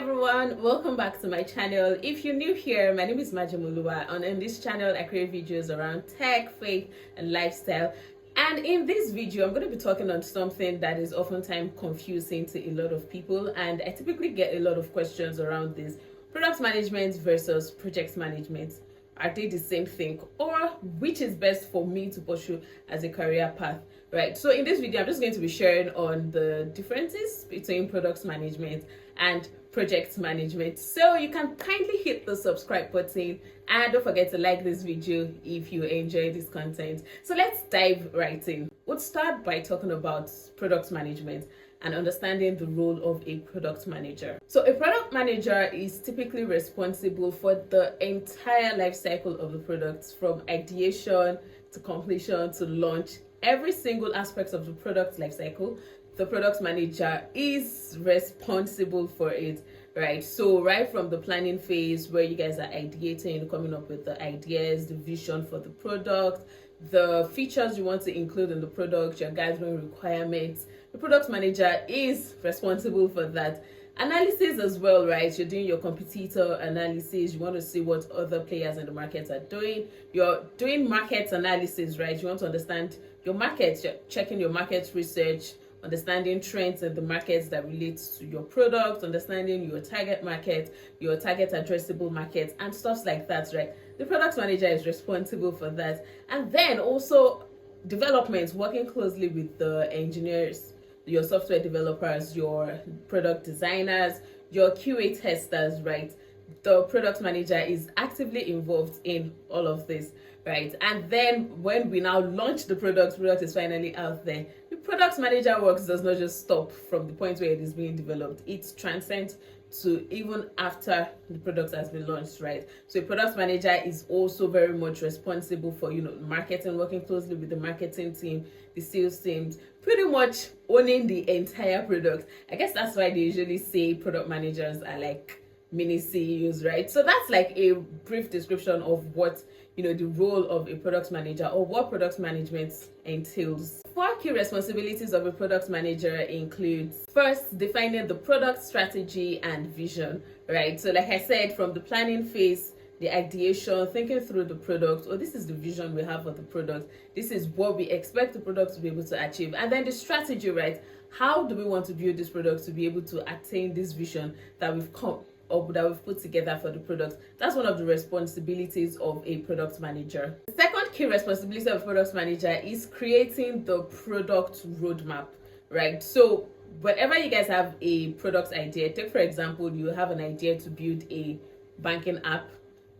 everyone, welcome back to my channel. If you're new here, my name is Majemuoluwa, and in this channel I create videos around tech, faith and lifestyle. And in this video I'm going to be talking on something that is oftentimes confusing to a lot of people, and I typically get a lot of questions around this: product management versus project management. Are they the same thing, or which is best for me to pursue as a career path? Right, so in this video I'm just going to be sharing on the differences between product management and project management. So you can kindly hit the subscribe button and don't forget to like this video if you enjoy this content. So let's dive right in. We'll start by talking about product management and understanding the role of a product manager. So a product manager is typically responsible for the entire life cycle of the products, from ideation to completion to launch. Every single aspect of the product life cycle, the product manager is responsible for it, right? So right from the planning phase, where you guys are ideating, coming up with the ideas, the vision for the product, the features you want to include in the product, you're gathering requirements, the product manager is responsible for that. Analysis as well, right? You're doing your competitor analysis. You want to see what other players in the market are doing. You're doing market analysis, right? You want to understand your market. You're checking your market research, understanding trends in the markets that relates to your product, understanding your target market, your target addressable market, and stuff like that, right? The product manager is responsible for that. And then also development, working closely with the engineers, your software developers, your product designers, your QA testers, right? The product manager is actively involved in all of this, right? And then when we now launch the product is finally out there. The product manager works does not just stop from the point where it is being developed. It transcends to even after the product has been launched, right? So a product manager is also very much responsible for, marketing, working closely with the marketing team, the sales teams, pretty much owning the entire product. I guess that's why they usually say product managers are like mini CEOs, right? So that's like a brief description of what the role of a product manager, or what product management entails. 4 key responsibilities of a product manager include: first, defining the product strategy and vision, right? So like I said, from the planning phase, the ideation, thinking through the product, this is the vision we have for the product, this is what we expect the product to be able to achieve. And then the strategy, right? How do we want to build this product to be able to attain this vision that we've put together for the product? That's one of the responsibilities of a product manager. The second key responsibility of a product manager is creating the product roadmap, right? So whenever you guys have a product idea, take for example, you have an idea to build a banking app.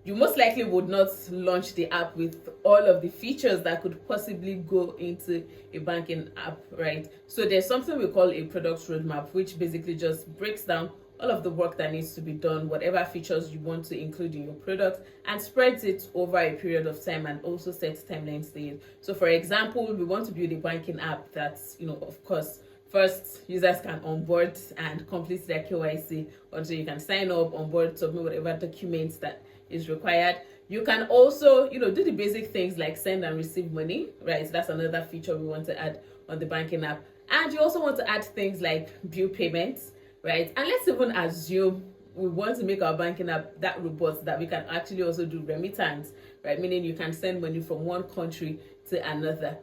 You most likely would not launch the app with all of the features that could possibly go into a banking app, right? So there's something we call a product roadmap, which basically just breaks down all of the work that needs to be done, whatever features you want to include in your product, and spreads it over a period of time, and also sets timelines to it. So for example, we want to build a banking app that's, of course, first users can onboard and complete their KYC, until you can sign up, onboard, submit whatever documents that is required. You can also, do the basic things like send and receive money, right? That's another feature we want to add on the banking app. And you also want to add things like bill payments, right? And let's even assume we want to make our banking app that robust that we can actually also do remittance, right? Meaning you can send money from one country to another.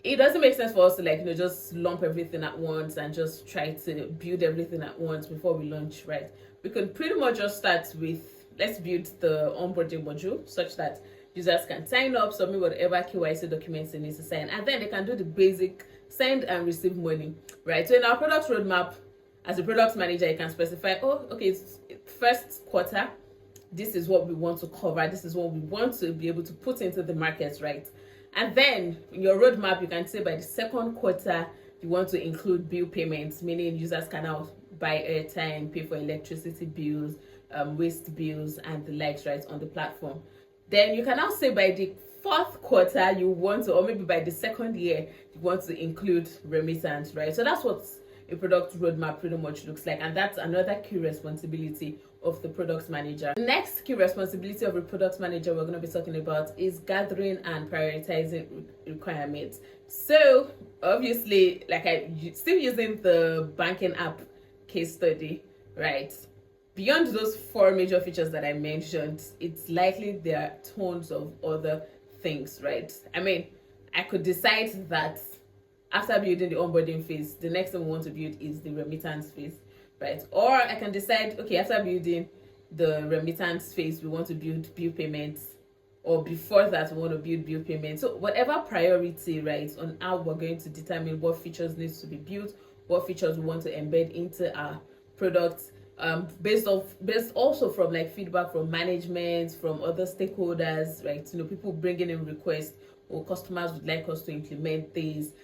It doesn't make sense for us to just lump everything at once and just try to build everything at once before we launch, right? We can pretty much just start with, let's build the onboarding module such that users can sign up, submit whatever KYC documents they need to sign, and then they can do the basic send and receive money, right? So in our product roadmap, as a product manager, you can specify, it's first quarter, this is what we want to cover, this is what we want to be able to put into the market, right? And then in your roadmap, you can say by the second quarter, you want to include bill payments, meaning users can now buy airtime, pay for electricity bills, waste bills, and the likes, right, on the platform. Then you can now say by the 4th quarter, you want to, or maybe by the 2nd year, you want to include remittance, right? So that's what a product roadmap pretty much looks like, and that's another key responsibility of the product manager. The next key responsibility of a product manager we're going to be talking about is gathering and prioritizing requirements. So obviously, still using the banking app case study, right? beyond those four major features that I mentioned, it's likely there are tons of other things, right? I mean, I could decide that after building the onboarding phase, the next thing we want to build is the remittance phase, right? Or I can decide, okay, after building the remittance phase, we want to build bill payments, or before that, we want to build bill payments. So whatever priority, right, on how we're going to determine what features needs to be built, what features we want to embed into our products, based also from like feedback from management, from other stakeholders, right? People bringing in requests, or customers would like us to implement these,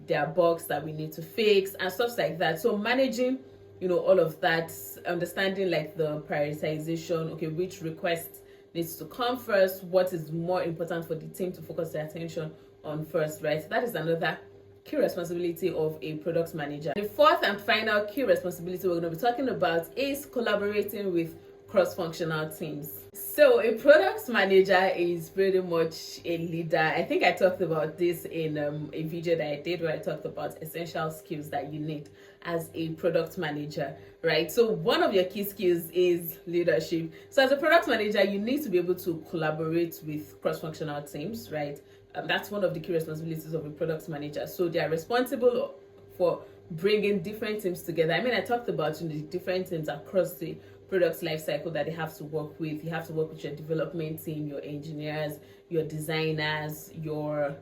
there are bugs that we need to fix and stuff like that. So managing, all of that, understanding like the prioritization, okay, which requests needs to come first, what is more important for the team to focus their attention on first, right? That is another key responsibility of a product manager. The fourth and final key responsibility we're going to be talking about is collaborating with cross-functional teams. So a product manager is pretty much a leader. I think I talked about this in a video that I did where I talked about essential skills that you need as a product manager, right? So one of your key skills is leadership. So as a product manager, you need to be able to collaborate with cross-functional teams, right? That's one of the key responsibilities of a product manager. So they are responsible for bringing different teams together. I mean, I talked about the different teams across the product life cycle that they have to work with. You have to work with your development team, your engineers, your designers, your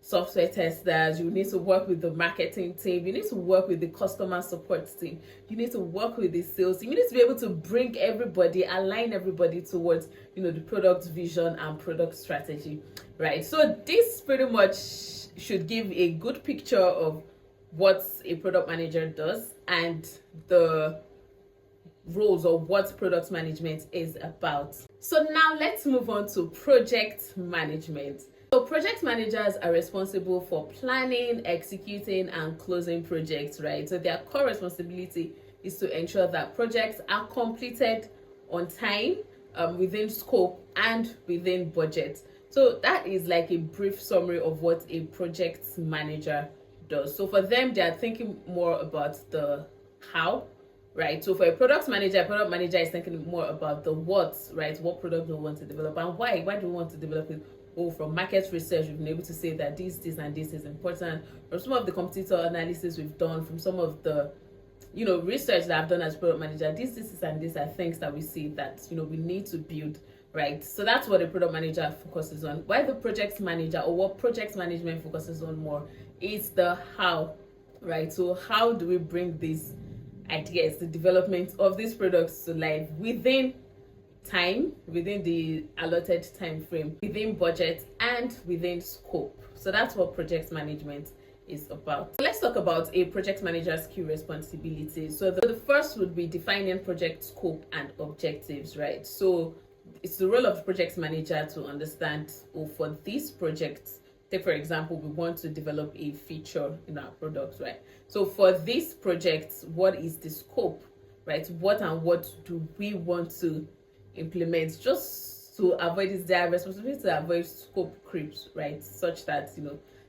software testers. You need to work with the marketing team. You need to work with the customer support team. You need to work with the sales team. You need to be able to bring everybody, align everybody towards the product vision and product strategy, right? So this pretty much should give a good picture of what a product manager does and the roles of what product management is about. So now let's move on to project management. So project managers are responsible for planning, executing, and closing projects, right? So their core responsibility is to ensure that projects are completed on time, within scope, and within budget. So that is like a brief summary of what a project manager does. So for them, they are thinking more about the how, right? So for a product manager is thinking more about the what, right? What product do we want to develop and why? Why do we want to develop it? Oh, from market research, we've been able to say that this, and this is important. From some of the competitor analysis we've done, from some of the, research that I've done as product manager, this, and this are things that we see that, we need to build, right? So that's what a product manager focuses on. While the project manager, or what project management focuses on more, is the how, right? So how do we bring these ideas, the development of these products to life within time, within the allotted time frame, within budget, and within scope. So that's what project management is about. Let's talk about a project manager's key responsibilities. So the first would be defining project scope and objectives, right? So it's the role of the project manager to understand, for this project, take for example, we want to develop a feature in our product, right? So for this project, what is the scope, right? What do we want to implement, just to avoid it's their responsibility to avoid scope creeps, right? Such that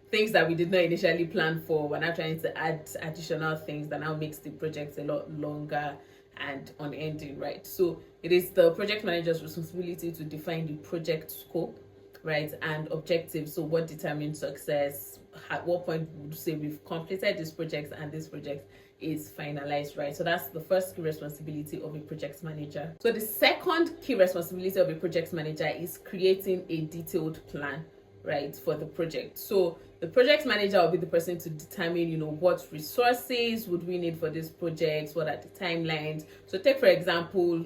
things that we did not initially plan for, we're now trying to add additional things that now makes the project a lot longer and unending, right? So it is the project manager's responsibility to define the project scope, right, and objectives. So what determines success? At what point would you say we've completed this project and this project is finalized, right? So that's the first key responsibility of a project manager. So the second key responsibility of a project manager is creating a detailed plan, right, for the project. So the project manager will be the person to determine, what resources would we need for this project, what are the timelines. So take for example,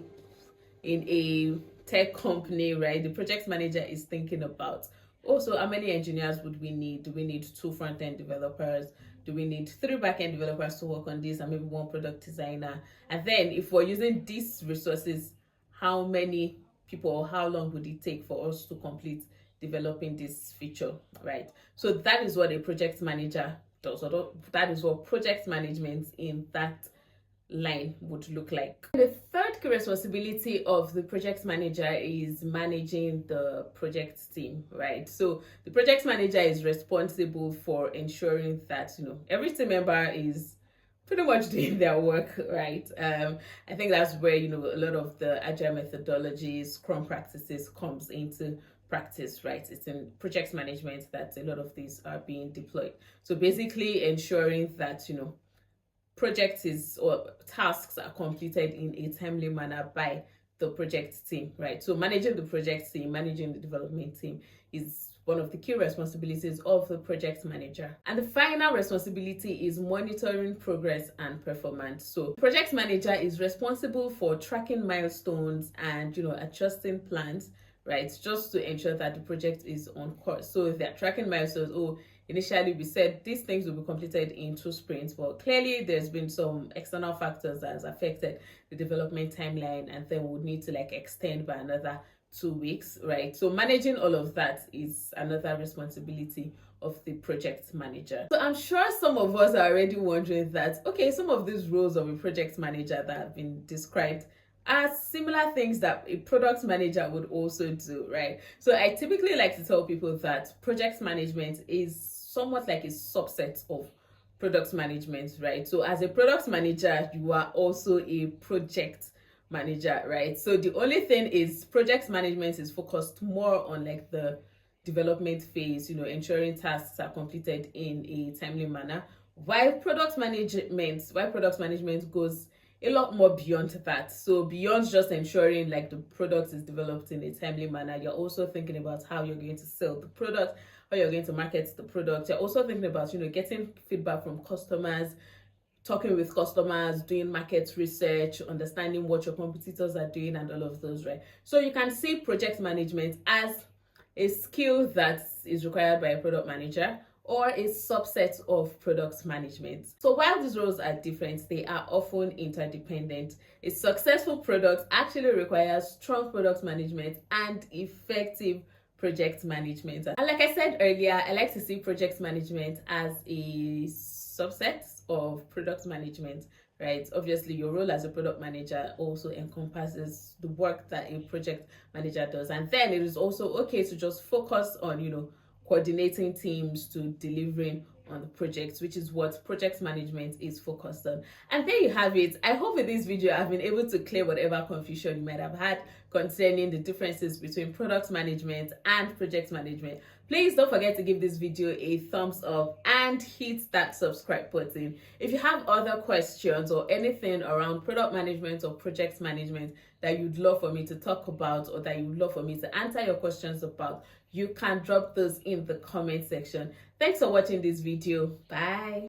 in a tech company, right, the project manager is thinking about, so how many engineers would we need? Do we need 2 front-end developers? Do we need 3 back-end developers to work on this, and maybe 1 product designer? And then if we're using these resources, how many people or how long would it take for us to complete developing this feature, right? So that is what a project manager does. Or that is what project management in that line would look like. The third key responsibility of the project manager is managing the project team, right? So the project manager is responsible for ensuring that every team member is pretty much doing their work, right? I think that's where, you know, a lot of the agile methodologies, Scrum practices comes into practice, right? It's in project management that a lot of these are being deployed. So basically ensuring that, you know, projects is or tasks are completed in a timely manner by the project team, right? So managing the project team, managing the development team is one of the key responsibilities of the project manager. And the final responsibility is monitoring progress and performance. So project manager is responsible for tracking milestones and, you know, adjusting plans, right, just to ensure that the project is on course. So if they're tracking milestones, oh, initially we said these things will be completed in 2 sprints, but clearly there's been some external factors that has affected the development timeline, and then we'll need to like extend by another 2 weeks, right? So managing all of that is another responsibility of the project manager. So I'm sure some of us are already wondering that, okay, some of these roles of a project manager that have been described are similar things that a product manager would also do, right? So I typically like to tell people that project management is somewhat like a subset of product management, right? So as a product manager, you are also a project manager, right? So the only thing is project management is focused more on like the development phase, you know, ensuring tasks are completed in a timely manner, while product management goes a lot more beyond that. So beyond just ensuring like the product is developed in a timely manner, you're also thinking about how you're going to sell the product, how you're going to market the product. You're also thinking about, you know, getting feedback from customers, talking with customers, doing market research, understanding what your competitors are doing, and all of those, right? So you can see project management as a skill that is required by a product manager or a subset of product management. So while these roles are different, they are often interdependent. A successful product actually requires strong product management and effective project management. And like I said earlier, I like to see project management as a subset of product management, right? Obviously, your role as a product manager also encompasses the work that a project manager does. And then it is also okay to just focus on, you know, coordinating teams to delivering on the projects, which is what project management is focused on. And there you have it. I hope with this video I've been able to clear whatever confusion you might have had concerning the differences between product management and project management. Please don't forget to give this video a thumbs up and hit that subscribe button. If you have other questions or anything around product management or project management that you'd love for me to talk about, or that you'd love for me to answer your questions about, you can drop those in the comment section. Thanks for watching this video. Bye.